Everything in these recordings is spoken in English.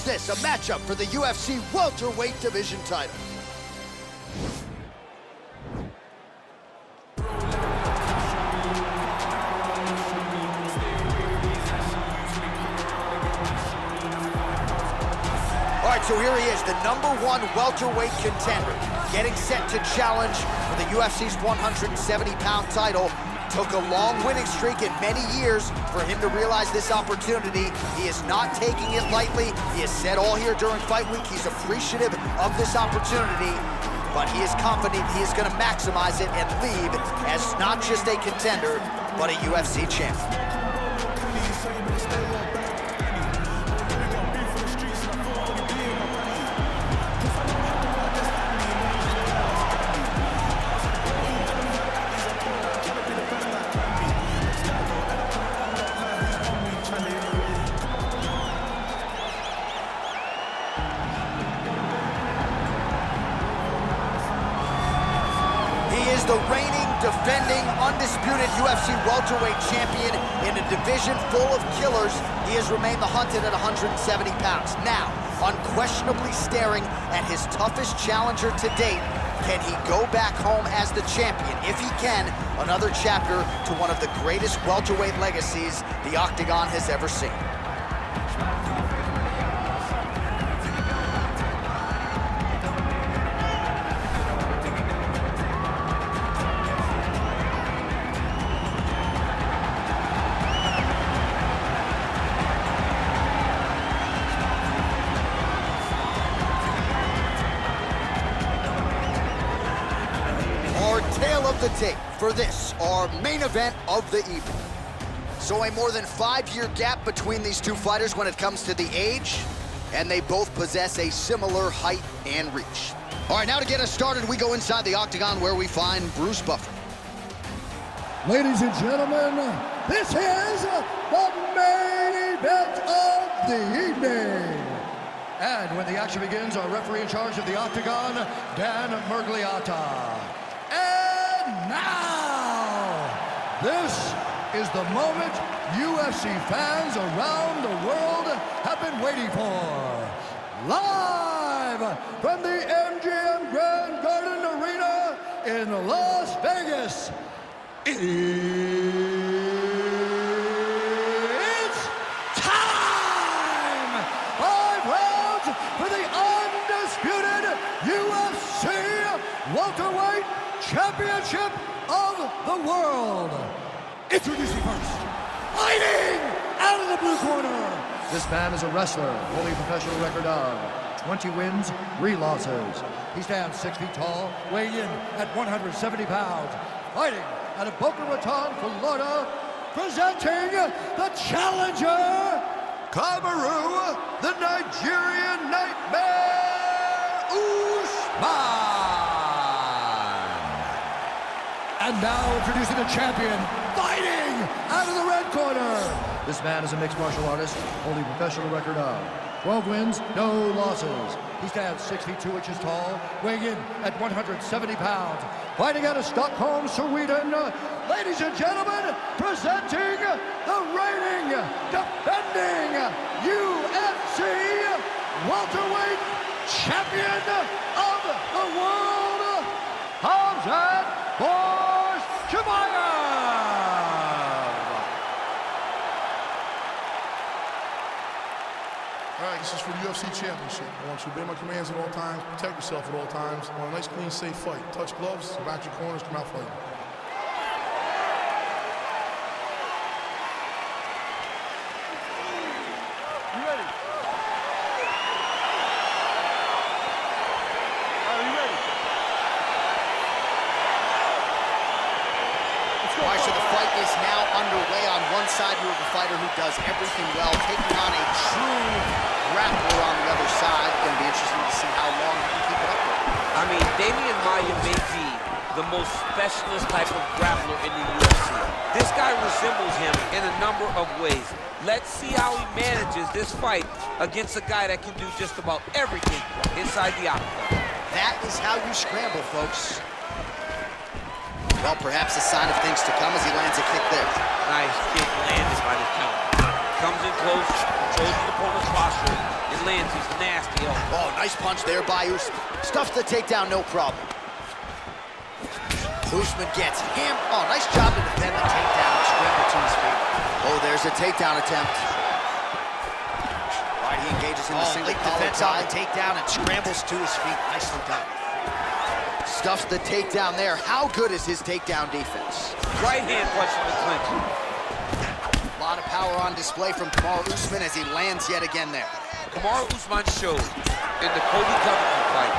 is this? A matchup for the UFC welterweight division title. All right, so here he is, the #1 welterweight contender, getting set to challenge for the UFC's 170-pound title. Took a long winning streak in many years for him to realize this opportunity. He is not taking it lightly. He has said all here during fight week he's appreciative of this opportunity, but he is confident he is going to maximize it and leave as not just a contender, but a UFC champion. The reigning, defending, undisputed UFC welterweight champion in a division full of killers. He has remained the hunted at 170 pounds. Now, unquestionably staring at his toughest challenger to date. Can he go back home as the champion? If he can, another chapter to one of the greatest welterweight legacies the Octagon has ever seen. Tale of the tape for this, our main event of the evening. So a more than 5-year gap between these two fighters when it comes to the age, and they both possess a similar height and reach. All right, now to get us started, we go inside the Octagon where we find Bruce Buffer. Ladies and gentlemen, this is the main event of the evening. And when the action begins, our referee in charge of the Octagon, Dan Murgliata. And now, this is the moment UFC fans around the world have been waiting for. Live from the MGM Grand Garden Arena in Las Vegas, it's time! 5 rounds for the undisputed UFC welterweight championship of the world. Introducing first, fighting out of the blue corner. This man is a wrestler, holding a professional record of 20 wins, 3 losses. He stands 6 feet tall, weighing in at 170 pounds. Fighting out of Boca Raton, Florida, presenting the challenger, Kamaru, the Nigerian Nightmare Usman. And now introducing the champion, fighting out of the red corner. This man is a mixed martial artist, holding a professional record of 12 wins, no losses. He stands 6 feet 2 inches tall, weighing in at 170 pounds. Fighting out of Stockholm, Sweden, ladies and gentlemen, presenting the reigning, defending UFC welterweight champion of the world, Khamzat Chimaev. All right, this is for the UFC Championship. I want you to obey my commands at all times, protect yourself at all times. I want a nice, clean, safe fight. Touch gloves, back your corners, come out fighting. You ready? Are you ready? All right, so the fight is now underway. On one side, you have a fighter who does everything well, taking on a true grappler on the other side. Going to be interesting to see how long he can keep it up with. I mean, Damian Maia may be the most specialist type of grappler in the UFC. This guy resembles him in a number of ways. Let's see how he manages this fight against a guy that can do just about everything inside the octagon. That is how you scramble, folks. Well, perhaps a sign of things to come as he lands a kick there. Nice kick landed by the counter. Comes in close, controls his opponent's posture, and lands these nasty elbows. Oh, nice punch there by Usman. Stuffs the takedown, no problem. Usman gets him. Oh, nice job to defend the takedown and scramble to his feet. Oh, there's a takedown attempt. All right, he engages in the single defense on the takedown and scrambles to his feet. Nicely done. Stuffs the takedown there. How good is his takedown defense? Right hand punch in the clinch. A lot of power on display from Kamaru Usman as he lands yet again there. Kamaru Usman showed in the Cody Covington fight,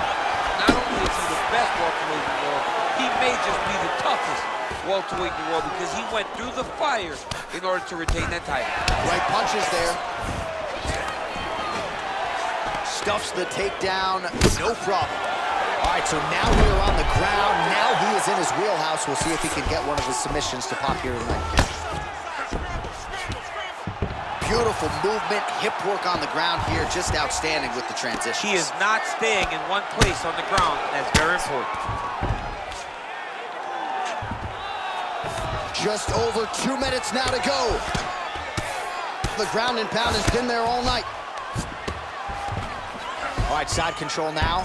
not only is he the best welterweight in the world, he may just be the toughest welterweight in the world because he went through the fire in order to retain that title. Right punches there. Stuffs the takedown, no problem. All right, so now we are on the ground. Now he is in his wheelhouse. We'll see if he can get one of his submissions to pop here tonight. Beautiful movement, hip work on the ground here, just outstanding with the transition. He is not staying in one place on the ground, and that's very important. Just over 2 minutes now to go. The ground and pound has been there all night. All right, side control now.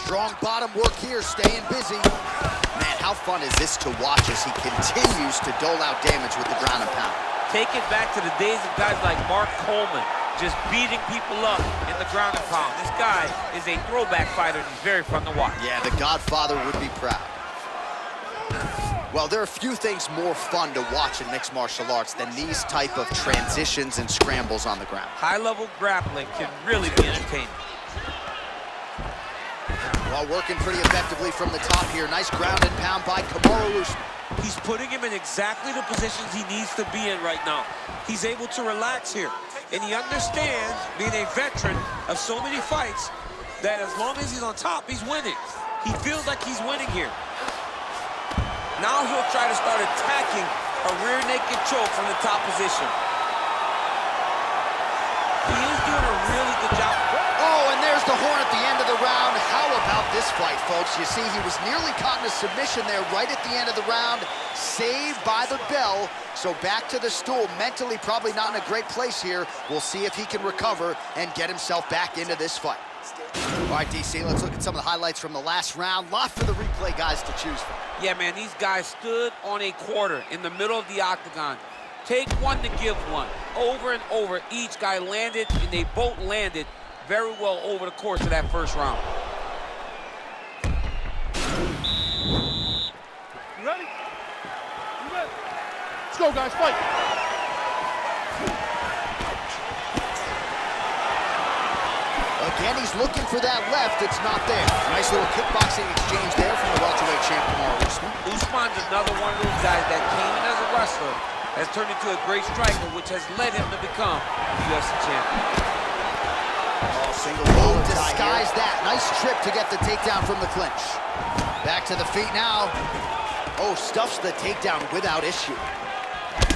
Strong bottom work here, staying busy. Man, how fun is this to watch as he continues to dole out damage with the ground and pound. Take it back to the days of guys like Mark Coleman, just beating people up in the ground and pound. This guy is a throwback fighter, and he's very fun to watch. Yeah, the Godfather would be proud. Well, there are few things more fun to watch in mixed martial arts than these type of transitions and scrambles on the ground. High-level grappling can really be entertaining. While working pretty effectively from the top here. Nice ground and pound by Kamaru Usman. He's putting him in exactly the positions he needs to be in right now. He's able to relax here. And he understands, being a veteran of so many fights, that as long as he's on top, he's winning. He feels like he's winning here. Now he'll try to start attacking a rear naked choke from the top position. He is doing a really good job. Oh, and there's the horn at the end of the round. How about this fight, folks? You see, he was nearly caught in a submission there right at the end of the round. Saved by the bell. So back to the stool. Mentally probably not in a great place here. We'll see if he can recover and get himself back into this fight. All right, DC, let's look at some of the highlights from the last round. Lot for the replay guys to choose from. Yeah, man, these guys stood on a quarter in the middle of the octagon. Take one to give one. Over and over, each guy landed, and they both landed very well over the course of that first round. You ready? You ready? Let's go, guys, fight. Again, he's looking for that left. It's not there. Nice little kickboxing exchange there from the welterweight champ, Kamaru Usman. Usman's another one of those guys that came in as a wrestler, has turned into a great striker, which has led him to become UFC champion. Oh, single hold, disguise that. Nice trip to get the takedown from the clinch. Back to the feet now. Oh, stuffs the takedown without issue.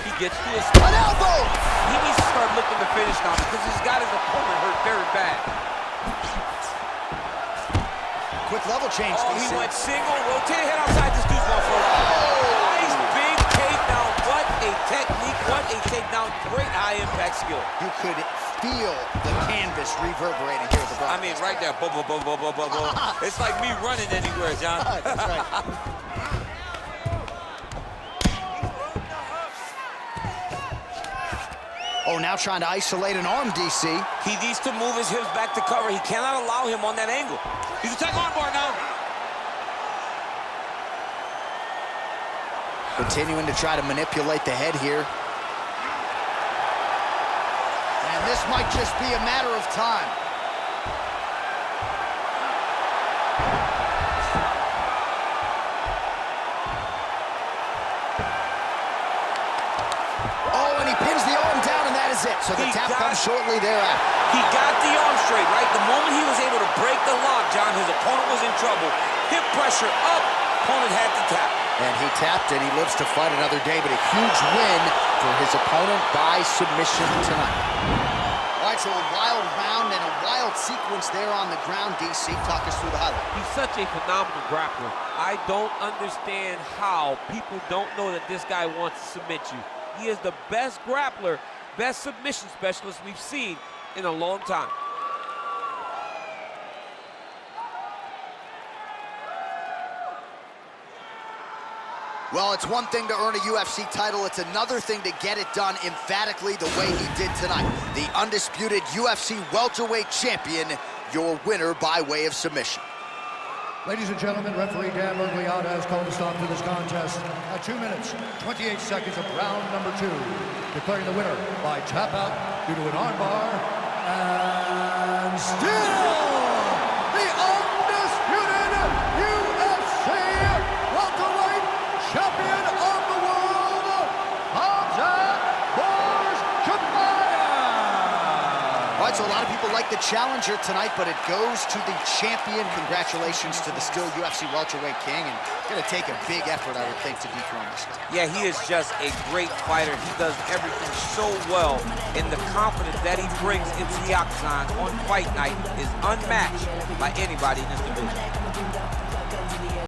He gets to his An elbow! He needs to start looking to finish now because he's got his opponent hurt very bad. Quick level change, Oh, DC. he went single, rotate head outside. This dude's going for a ride. Nice big takedown. What a technique, what a takedown. Great high impact skill. You could feel the canvas reverberating here at the broadcast. I mean, right there. Boom, boom, boom, boom, boom, boom, boom. It's like me running anywhere, John. That's right. Oh, now trying to isolate an arm, DC. He needs to move his hips back to cover. He cannot allow him on that angle. He's attacking armbar now. Continuing to try to manipulate the head here. And this might just be a matter of time. Oh, and he pins the arm down, and that is it. So the tap comes shortly thereafter. He got the arm straight, right? The moment he was able to break the lock, John, his opponent was in trouble. Hip pressure up, opponent had to tap. And he tapped, and he lives to fight another day, but a huge win for his opponent by submission tonight. All right, So a wild round and a wild sequence there on the ground. DC, talk us through the highlight. He's such a phenomenal grappler. I don't understand how people don't know that this guy wants to submit you. He is the best grappler, best submission specialist we've seen in a long time. Well, it's one thing to earn a UFC title. It's another thing to get it done emphatically the way he did tonight. The undisputed UFC welterweight champion, your winner by way of submission. Ladies and gentlemen, referee Dan Mergliata has called a stop to this contest at 2 minutes, 28 seconds of round number 2, declaring the winner by tap out due to an armbar, and still the undisputed UFC welterweight champion of the world, Khamzat Chimaev. All right, so a lot of people like the challenger tonight, but it goes to the champion. Congratulations to the still UFC welterweight king, and gonna take a big effort, I would think, to dethrone this guy. Yeah, he is just a great fighter. He does everything so well, and the confidence that he brings into the octagon on fight night is unmatched by anybody in this division.